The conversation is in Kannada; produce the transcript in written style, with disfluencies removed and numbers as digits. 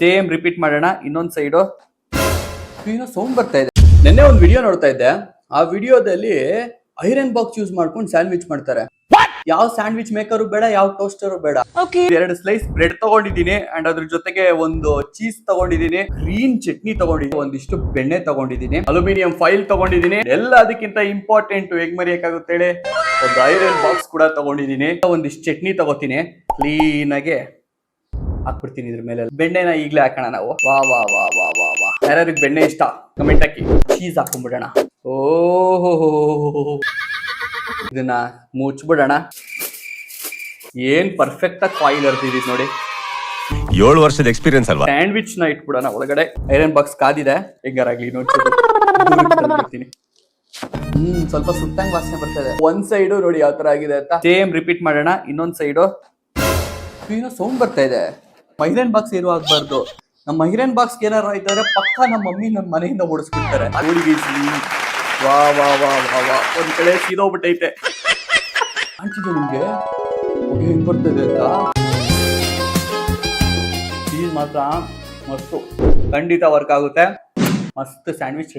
ಸೇಮ್ ರಿಪೀಟ್ ಮಾಡೋಣ. ಇನ್ನೊಂದ್ ಸೈಡು ಏನೋ ಸೌಂಡ್ ಬರ್ತಾ ಇದೆ. ನಿನ್ನೆ ಒಂದು ವಿಡಿಯೋ ನೋಡ್ತಾ ಇದ್ದೆ. ಆ ವಿಡಿಯೋದಲ್ಲಿ ಐರನ್ ಬಾಕ್ಸ್ ಯೂಸ್ ಮಾಡ್ಕೊಂಡು ಸ್ಯಾಂಡ್ವಿಚ್ ಮಾಡ್ತಾರೆ. ಯಾವ ಸ್ಯಾಂಡ್ವಿಚ್ ಮೇಕರು ಬೇಡ, ಯಾವ ಟೋಸ್ಟರು ಬೇಡ. 2 ಸ್ಲೈಸ್ ಬ್ರೆಡ್ ತಗೊಂಡಿದ್ದೀನಿ ಅಂಡ್ ಅದ್ರ ಜೊತೆಗೆ ಒಂದು ಚೀಸ್ ತಗೊಂಡಿದ್ದೀನಿ, ಗ್ರೀನ್ ಚಟ್ನಿ ತಗೊಂಡಿದ್ದೀನಿ, ಒಂದಿಷ್ಟು ಬೆಣ್ಣೆ ತಗೊಂಡಿದ್ದೀನಿ, ಅಲ್ಯೂಮಿನಿಯಂ ಫೈಲ್ ತಗೊಂಡಿದ್ದೀನಿ. ಎಲ್ಲ ಅದಕ್ಕಿಂತ ಇಂಪಾರ್ಟೆಂಟ್ ಹೇಗ್ ಮರೆಯಕ್ಕಾಗುತ್ತೆ ಹೇಳಿ, ಒಂದು ಐರನ್ ಬಾಕ್ಸ್ ಕೂಡ ತಗೊಂಡಿದ್ದೀನಿ. ಒಂದಿಷ್ಟು ಚಟ್ನಿ ತಗೋತೀನಿ, ಕ್ಲೀನ್ ಆಗಿ ಹಾಕ್ಬಿಡ್ತೀನಿ ಇದ್ರ ಮೇಲೆ. ಬೆಣ್ಣೆನ ಈಗ್ಲೇ ಹಾಕೋಣ ನಾವು. ವಾ ವಾ ವಾ ವಾ ವಾ ವಾ. ಯಾರ್ಯಾರಿಗೆ ಬೆಣ್ಣೆ ಇಷ್ಟ ಕಮೆಂಟ್ ಹಾಕಿ. ಚೀಸ್ ಹಾಕೊಂಡ್ಬಿಡೋಣ. ಓಹೋ, ಇದನ್ನ ಮುಚ್ಬಿಡೋಣ. ಏನ್ ಪರ್ಫೆಕ್ಟ್ ಆಗಿ ಫಾಯಿಲ್ ಇರ್ತಿದ್ ನೋಡಿ. 7 ವರ್ಷದ ಎಕ್ಸ್ಪೀರಿಯನ್ಸ್ ಅಲ್ವಾ. ಸ್ಯಾಂಡ್ವಿಚ್ ನ ಇಟ್ಬಿಡೋಣ ಒಳಗಡೆ. ಐರನ್ ಬಾಕ್ಸ್ ಕಾದಿದೆ, ಹೆಂಗಾರಾಗ್ಲಿ ನೋಡ್ತೀನಿ. ಸ್ವಲ್ಪ ಸುಟ್ಟಂಗ್ ವಾಸನೆ ಬರ್ತದೆ. ಒಂದ್ ಸೈಡು ನೋಡಿ ಯಾವ ತರ ಆಗಿದೆ ಅಂತ. ಸೇಮ್ ರಿಪೀಟ್ ಮಾಡೋಣ. ಇನ್ನೊಂದ್ ಸೈಡು ಏನೋ ಸೌಂಡ್ ಬರ್ತಾ ಇದೆ. ಐರನ್ ಬಾಕ್ಸ್ ಏನೂ ಆಗ್ಬಾರ್ದು. ನಮ್ಮ ಐರನ್ ಬಾಕ್ಸ್ ಏನಾರು ಆಯ್ತಾರೆ ಪಕ್ಕ ನಮ್ಮ ಮಮ್ಮಿ ನಮ್ಮ ಮನೆಯಿಂದ ಓಡಿಸ್ಬಿಡ್ತಾರೆ. ವಾ ವಾ ವಾ ವಾ ವಾ. ಒಂದ್ ಕಡೆ ಸೀದೋಗ್ಬಿಟ್ಟೈತೆ. ಕಾಣ್ತಿದೆ ನಿಮ್ಗೆ ಹೆಂಗ್ ಬರ್ತದೆ ಅಂತ. ಚೀಸ್ ಮಾತ್ರ ಮಸ್ತು, ಖಂಡಿತ ವರ್ಕ್ ಆಗುತ್ತೆ. ಮಸ್ತ್ ಸ್ಯಾಂಡ್ವಿಚ್ ರೆಡಿ.